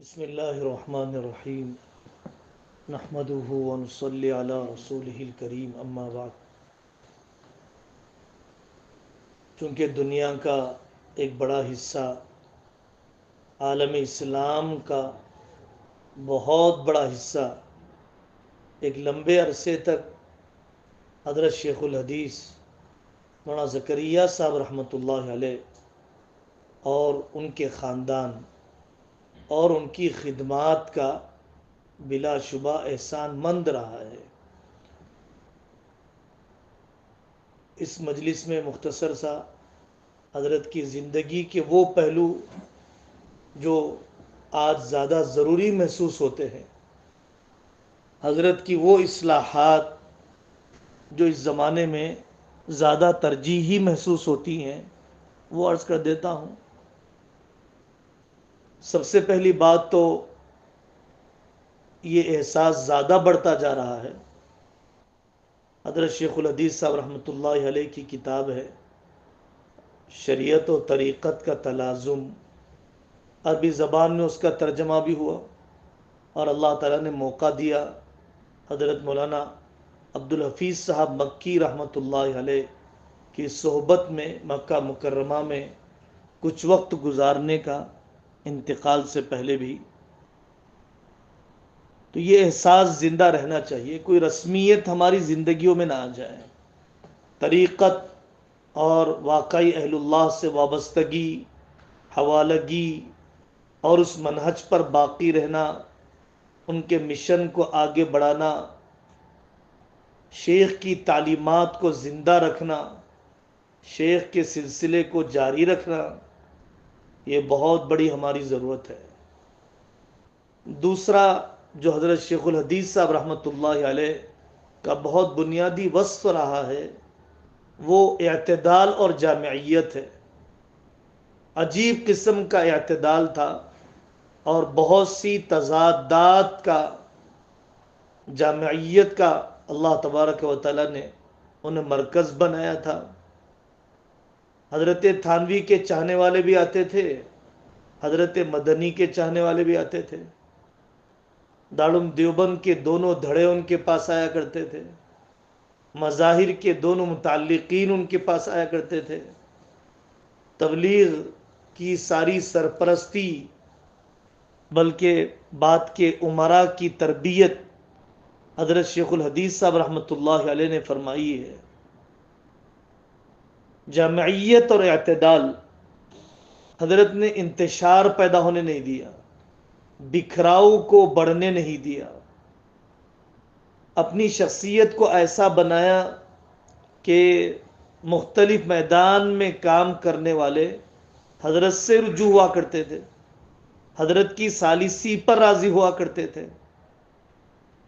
بسم اللہ الرحمن الرحیم نحمده ونصلی علی رسولہ الکریم اما بعد۔ چونکہ دنیا کا ایک بڑا حصہ عالم اسلام کا بہت بڑا حصہ ایک لمبے عرصے تک حضرت شیخ الحدیث مولانا زکریا صاحب رحمۃ اللہ علیہ اور ان کے خاندان اور ان کی خدمات کا بلا شبہ احسان مند رہا ہے۔ اس مجلس میں مختصر سا حضرت کی زندگی کے وہ پہلو جو آج زیادہ ضروری محسوس ہوتے ہیں، حضرت کی وہ اصلاحات جو اس زمانے میں زیادہ ترجیحی محسوس ہوتی ہیں، وہ عرض کر دیتا ہوں۔ سب سے پہلی بات تو یہ احساس زیادہ بڑھتا جا رہا ہے۔ حضرت شیخ الحدیث صاحب رحمۃ اللہ علیہ کی کتاب ہے شریعت و طریقت کا تلازم، عربی زبان میں اس کا ترجمہ بھی ہوا، اور اللہ تعالیٰ نے موقع دیا حضرت مولانا عبدالحفیظ صاحب مکی رحمۃ اللہ علیہ کی صحبت میں مکہ مکرمہ میں کچھ وقت گزارنے کا، انتقال سے پہلے بھی۔ تو یہ احساس زندہ رہنا چاہیے، کوئی رسمیت ہماری زندگیوں میں نہ آ جائے۔ طریقت اور واقعی اہل اللہ سے وابستگی، حوالگی اور اس منہج پر باقی رہنا، ان کے مشن کو آگے بڑھانا، شیخ کی تعلیمات کو زندہ رکھنا، شیخ کے سلسلے کو جاری رکھنا، یہ بہت بڑی ہماری ضرورت ہے۔ دوسرا جو حضرت شیخ الحدیث صاحب رحمۃ اللہ علیہ کا بہت بنیادی وصف رہا ہے، وہ اعتدال اور جامعیت ہے۔ عجیب قسم کا اعتدال تھا اور بہت سی تضادات کا، جامعیت کا اللہ تبارک و تعالیٰ نے انہیں مرکز بنایا تھا۔ حضرت تھانوی کے چاہنے والے بھی آتے تھے، حضرت مدنی کے چاہنے والے بھی آتے تھے، دارالعلوم دیوبند کے دونوں دھڑے ان کے پاس آیا کرتے تھے، مظاہر کے دونوں متعلقین ان کے پاس آیا کرتے تھے، تبلیغ کی ساری سرپرستی بلکہ بعد کے امراء کی تربیت حضرت شیخ الحدیث صاحب رحمۃ اللہ علیہ نے فرمائی ہے۔ جامعیت اور اعتدال، حضرت نے انتشار پیدا ہونے نہیں دیا، بکھراؤ کو بڑھنے نہیں دیا، اپنی شخصیت کو ایسا بنایا کہ مختلف میدان میں کام کرنے والے حضرت سے رجوع ہوا کرتے تھے، حضرت کی ثالثی پر راضی ہوا کرتے تھے۔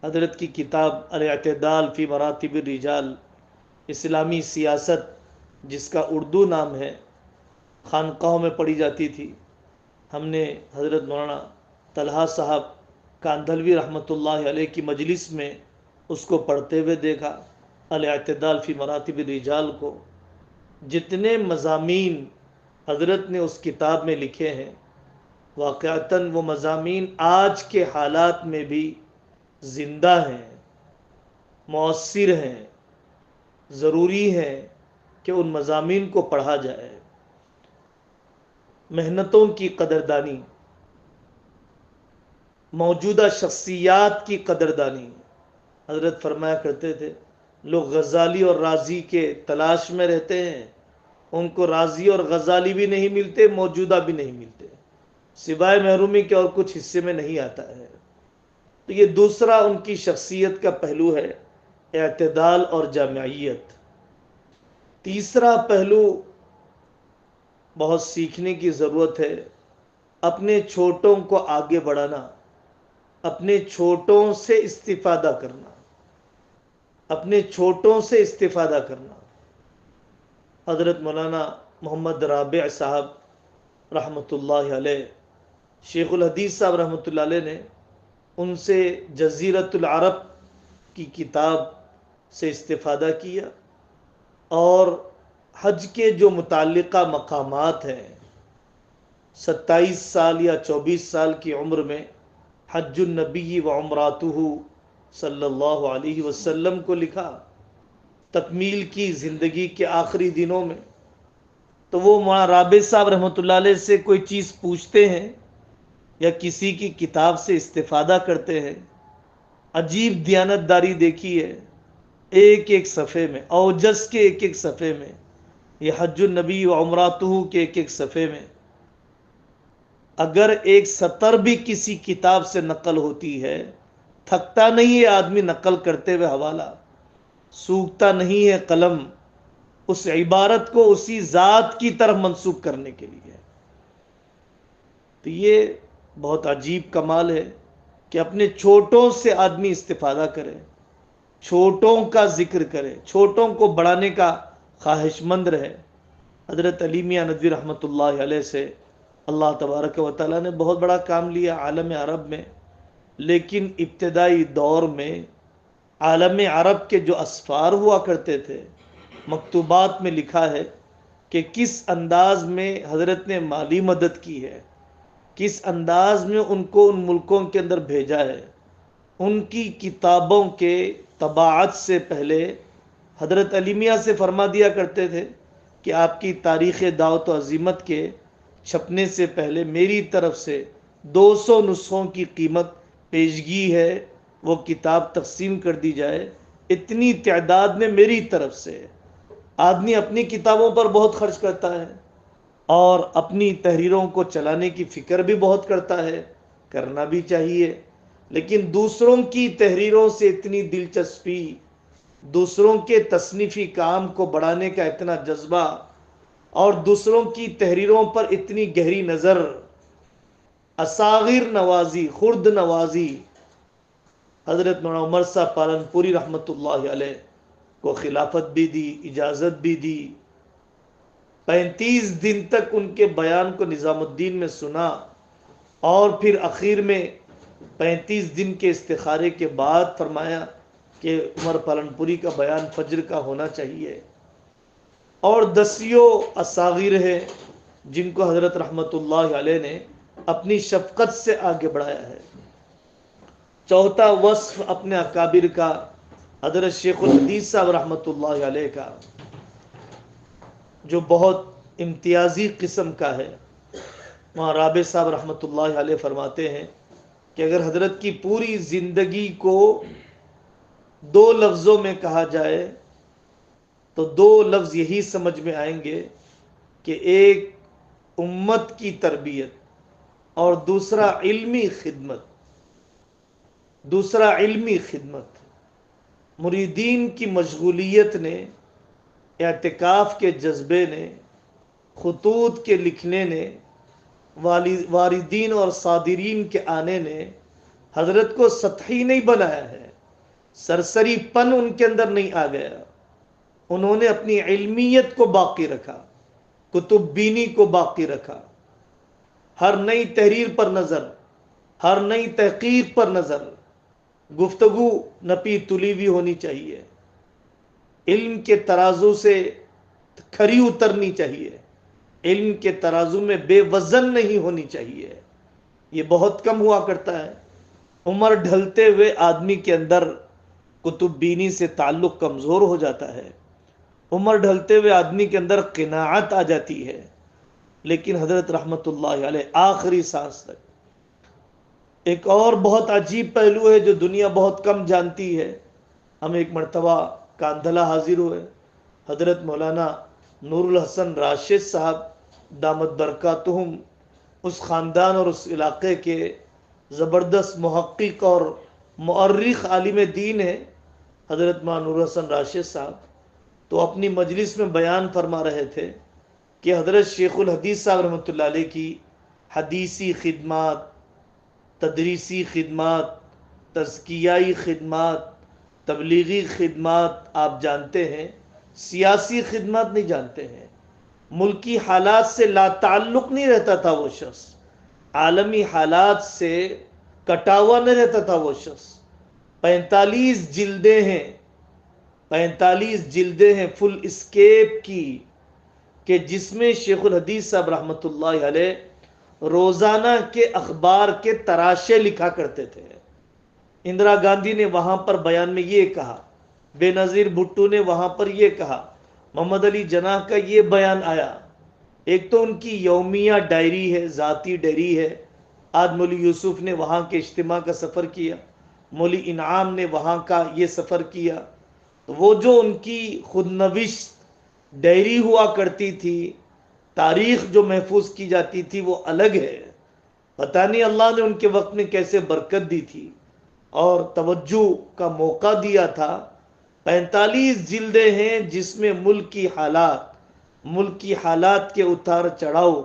حضرت کی کتاب الاعتدال فی مراتب الرجال، اسلامی سیاست، جس کا اردو نام ہے، خانقاہوں میں پڑھی جاتی تھی۔ ہم نے حضرت مولانا طلحہ صاحب کاندھلوی رحمۃ اللہ علیہ کی مجلس میں اس کو پڑھتے ہوئے دیکھا، الاعتدال فی مراتب الرجال کو۔ جتنے مضامین حضرت نے اس کتاب میں لکھے ہیں، واقعتاً وہ مضامین آج کے حالات میں بھی زندہ ہیں، مؤثر ہیں، ضروری ہیں کہ ان مضامین کو پڑھا جائے۔ محنتوں کی قدردانی، موجودہ شخصیات کی قدردانی۔ حضرت فرمایا کرتے تھے، لوگ غزالی اور رازی کے تلاش میں رہتے ہیں، ان کو رازی اور غزالی بھی نہیں ملتے، موجودہ بھی نہیں ملتے، سوائے محرومی کے اور کچھ حصے میں نہیں آتا ہے۔ تو یہ دوسرا ان کی شخصیت کا پہلو ہے، اعتدال اور جامعیت۔ تیسرا پہلو بہت سیکھنے کی ضرورت ہے، اپنے چھوٹوں کو آگے بڑھانا، اپنے چھوٹوں سے استفادہ کرنا، اپنے چھوٹوں سے استفادہ کرنا۔ حضرت مولانا محمد رابع صاحب رحمۃ اللہ علیہ، شیخ الحدیث صاحب رحمۃ اللہ علیہ نے ان سے جزیرۃ العرب کی کتاب سے استفادہ کیا، اور حج کے جو متعلقہ مقامات ہیں، 27 سال یا 24 سال کی عمر میں حج النبی و عمراتہ صلی اللہ علیہ وسلم کو لکھا، تکمیل کی زندگی کے آخری دنوں میں۔ تو وہ مولانا رابع صاحب رحمۃ اللہ علیہ سے کوئی چیز پوچھتے ہیں یا کسی کی کتاب سے استفادہ کرتے ہیں، عجیب دیانتداری دیکھی ہے، ایک ایک صفحے میں، اوجز کے ایک ایک صفحے میں، یہ حج النبی و عمراتہ کے ایک ایک صفحے میں اگر ایک سطر بھی کسی کتاب سے نقل ہوتی ہے، تھکتا نہیں ہے آدمی نقل کرتے ہوئے حوالہ، سوکھتا نہیں ہے قلم اس عبارت کو اسی ذات کی طرف منسوب کرنے کے لیے۔ تو یہ بہت عجیب کمال ہے کہ اپنے چھوٹوں سے آدمی استفادہ کرے، چھوٹوں کا ذکر کرے، چھوٹوں کو بڑھانے کا خواہش مند رہے۔ حضرت علی میاں ندوی رحمۃ اللہ علیہ سے اللہ تبارک و تعالیٰ نے بہت بڑا کام لیا عالم عرب میں، لیکن ابتدائی دور میں عالم عرب کے جو اسفار ہوا کرتے تھے، مکتوبات میں لکھا ہے کہ کس انداز میں حضرت نے مالی مدد کی ہے، کس انداز میں ان کو ان ملکوں کے اندر بھیجا ہے۔ ان کی کتابوں کے طباعت سے پہلے حضرت علی میاں سے فرما دیا کرتے تھے کہ آپ کی تاریخ دعوت و عزیمت کے چھپنے سے پہلے میری طرف سے 200 نسخوں کی قیمت پیشگی ہے، وہ کتاب تقسیم کر دی جائے، اتنی تعداد میں میری طرف سے۔ آدمی اپنی کتابوں پر بہت خرچ کرتا ہے اور اپنی تحریروں کو چلانے کی فکر بھی بہت کرتا ہے، کرنا بھی چاہیے، لیکن دوسروں کی تحریروں سے اتنی دلچسپی، دوسروں کے تصنیفی کام کو بڑھانے کا اتنا جذبہ اور دوسروں کی تحریروں پر اتنی گہری نظر، اصاغر نوازی، خرد نوازی، حضرت مولانا عمر صاحب پالنپوری رحمۃ اللہ علیہ کو خلافت بھی دی، اجازت بھی دی، 35 دن تک ان کے بیان کو نظام الدین میں سنا، اور پھر اخیر میں 35 دن کے استخارے کے بعد فرمایا کہ عمر پالنپوری کا بیان فجر کا ہونا چاہیے۔ اور دسیوں اصاغیر ہے جن کو حضرت رحمۃ اللہ علیہ نے اپنی شفقت سے آگے بڑھایا ہے۔ چوتھا وصف اپنے اکابر کا، حضرت شیخ الحدیث صاحب رحمۃ اللہ علیہ کا، جو بہت امتیازی قسم کا ہے۔ وہاں رابع صاحب رحمۃ اللہ علیہ فرماتے ہیں کہ اگر حضرت کی پوری زندگی کو 2 لفظوں میں کہا جائے تو 2 لفظ یہی سمجھ میں آئیں گے کہ ایک امت کی تربیت اور دوسرا علمی خدمت۔ دوسرا علمی خدمت، مریدین کی مشغولیت نے، اعتکاف کے جذبے نے، خطوط کے لکھنے نے، واردین اور صادرین کے آنے نے حضرت کو سطحی نہیں بنایا ہے، سرسری پن ان کے اندر نہیں آ گیا۔ انہوں نے اپنی علمیت کو باقی رکھا، کتب بینی کو باقی رکھا، ہر نئی تحریر پر نظر، ہر نئی تحقیق پر نظر، گفتگو نپی تلی بھی ہونی چاہیے، علم کے ترازو سے کھری اترنی چاہیے، علم کے ترازو میں بے وزن نہیں ہونی چاہیے، یہ بہت کم ہوا کرتا ہے۔ عمر ڈھلتے ہوئے آدمی کے اندر کتب بینی سے تعلق کمزور ہو جاتا ہے، عمر ڈھلتے ہوئے آدمی کے اندر قناعت آ جاتی ہے، لیکن حضرت رحمت اللہ علیہ آخری سانس تک۔ ایک اور بہت عجیب پہلو ہے جو دنیا بہت کم جانتی ہے۔ ہم ایک مرتبہ کاندھلا حاضر ہوئے، حضرت مولانا نور الحسن راشد صاحب دامت برکاتہم، اس خاندان اور اس علاقے کے زبردست محقق اور مؤرخ عالم دین ہے حضرت مولانا نور الحسن راشد صاحب، تو اپنی مجلس میں بیان فرما رہے تھے کہ حضرت شیخ الحدیث صاحب رحمۃ اللہ علیہ کی حدیثی خدمات، تدریسی خدمات، تزکیائی خدمات، تبلیغی خدمات آپ جانتے ہیں، سیاسی خدمات نہیں جانتے ہیں، ملکی حالات سے لا تعلق نہیں رہتا تھا وہ شخص، عالمی حالات سے کٹا ہوا نہیں رہتا تھا وہ شخص۔ 45 جلدیں ہیں، 45 جلدیں ہیں فل اسکیپ کی، کہ جس میں شیخ الحدیث صاحب رحمۃ اللہ علیہ روزانہ کے اخبار کے تراشے لکھا کرتے تھے۔ اندرا گاندھی نے وہاں پر بیان میں یہ کہا، بے نظیر بھٹو نے وہاں پر یہ کہا، محمد علی جناح کا یہ بیان آیا۔ ایک تو ان کی یومیہ ڈائری ہے، ذاتی ڈائری ہے۔ آج مولوی یوسف نے وہاں کے اجتماع کا سفر کیا، مولوی انعام نے وہاں کا یہ سفر کیا، تو وہ جو ان کی خود نوشت ڈائری ہوا کرتی تھی، تاریخ جو محفوظ کی جاتی تھی، وہ الگ ہے۔ پتہ نہیں اللہ نے ان کے وقت میں کیسے برکت دی تھی اور توجہ کا موقع دیا تھا۔ 45 جلدیں ہیں جس میں ملک کی حالات کے اتار چڑھاؤ،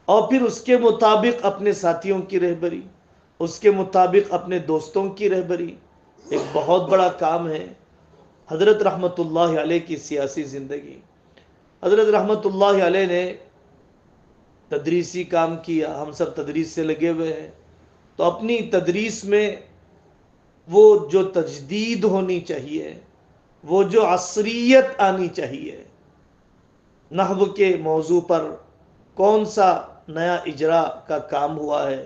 اور پھر اس کے مطابق اپنے ساتھیوں کی رہبری، اس کے مطابق اپنے دوستوں کی رہبری، ایک بہت بڑا کام ہے۔ حضرت رحمت اللہ علیہ کی سیاسی زندگی، حضرت رحمت اللہ علیہ نے تدریسی کام کیا، ہم سب تدریس سے لگے ہوئے ہیں، تو اپنی تدریس میں وہ جو تجدید ہونی چاہیے، وہ جو عصریت آنی چاہیے، نحو کے موضوع پر کون سا نیا اجرا کا کام ہوا ہے،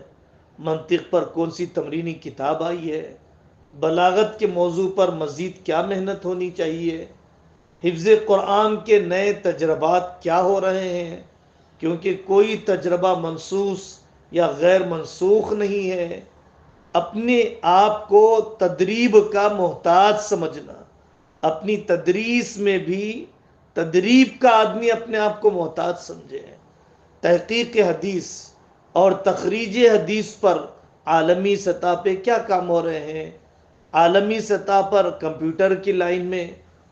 منطق پر کون سی تمرینی کتاب آئی ہے، بلاغت کے موضوع پر مزید کیا محنت ہونی چاہیے، حفظ قرآن کے نئے تجربات کیا ہو رہے ہیں، کیونکہ کوئی تجربہ منسوخ یا غیر منسوخ نہیں ہے۔ اپنے آپ کو تدریب کا محتاج سمجھنا، اپنی تدریس میں بھی تدریب کا آدمی اپنے آپ کو محتاج سمجھے۔ تحقیق حدیث اور تخریج حدیث پر عالمی سطح پہ کیا کام ہو رہے ہیں، عالمی سطح پر کمپیوٹر کی لائن میں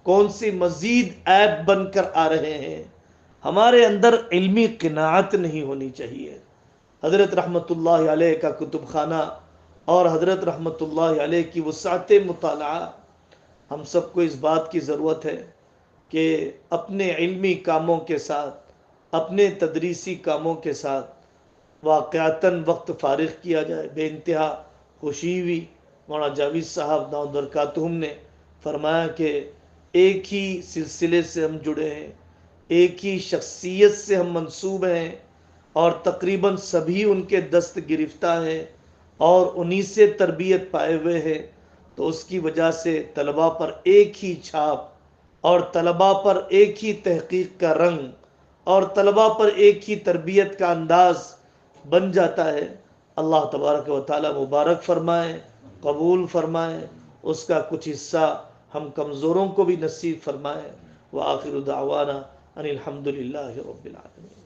کون سی مزید ایپ بن کر آ رہے ہیں۔ ہمارے اندر علمی قناعت نہیں ہونی چاہیے۔ حضرت رحمت اللہ علیہ کا کتب خانہ اور حضرت رحمت اللہ علیہ کی وسعت مطالعہ، ہم سب کو اس بات کی ضرورت ہے کہ اپنے علمی کاموں کے ساتھ، اپنے تدریسی کاموں کے ساتھ واقعتاً وقت فارغ کیا جائے۔ بے انتہا خوشی ہوئی، مولانا جاوید صاحب دامت برکاتہم نے فرمایا کہ ایک ہی سلسلے سے ہم جڑے ہیں، ایک ہی شخصیت سے ہم منسوب ہیں، اور تقریباً سبھی ان کے دست گرفتہ ہیں اور انہی سے تربیت پائے ہوئے ہیں۔ تو اس کی وجہ سے طلباء پر ایک ہی چھاپ، اور طلباء پر ایک ہی تحقیق کا رنگ، اور طلباء پر ایک ہی تربیت کا انداز بن جاتا ہے۔ اللہ تبارک و تعالی مبارک فرمائے، قبول فرمائے، اس کا کچھ حصہ ہم کمزوروں کو بھی نصیب فرمائے۔ وآخر دعوانا ان الحمد للہ رب العالمین۔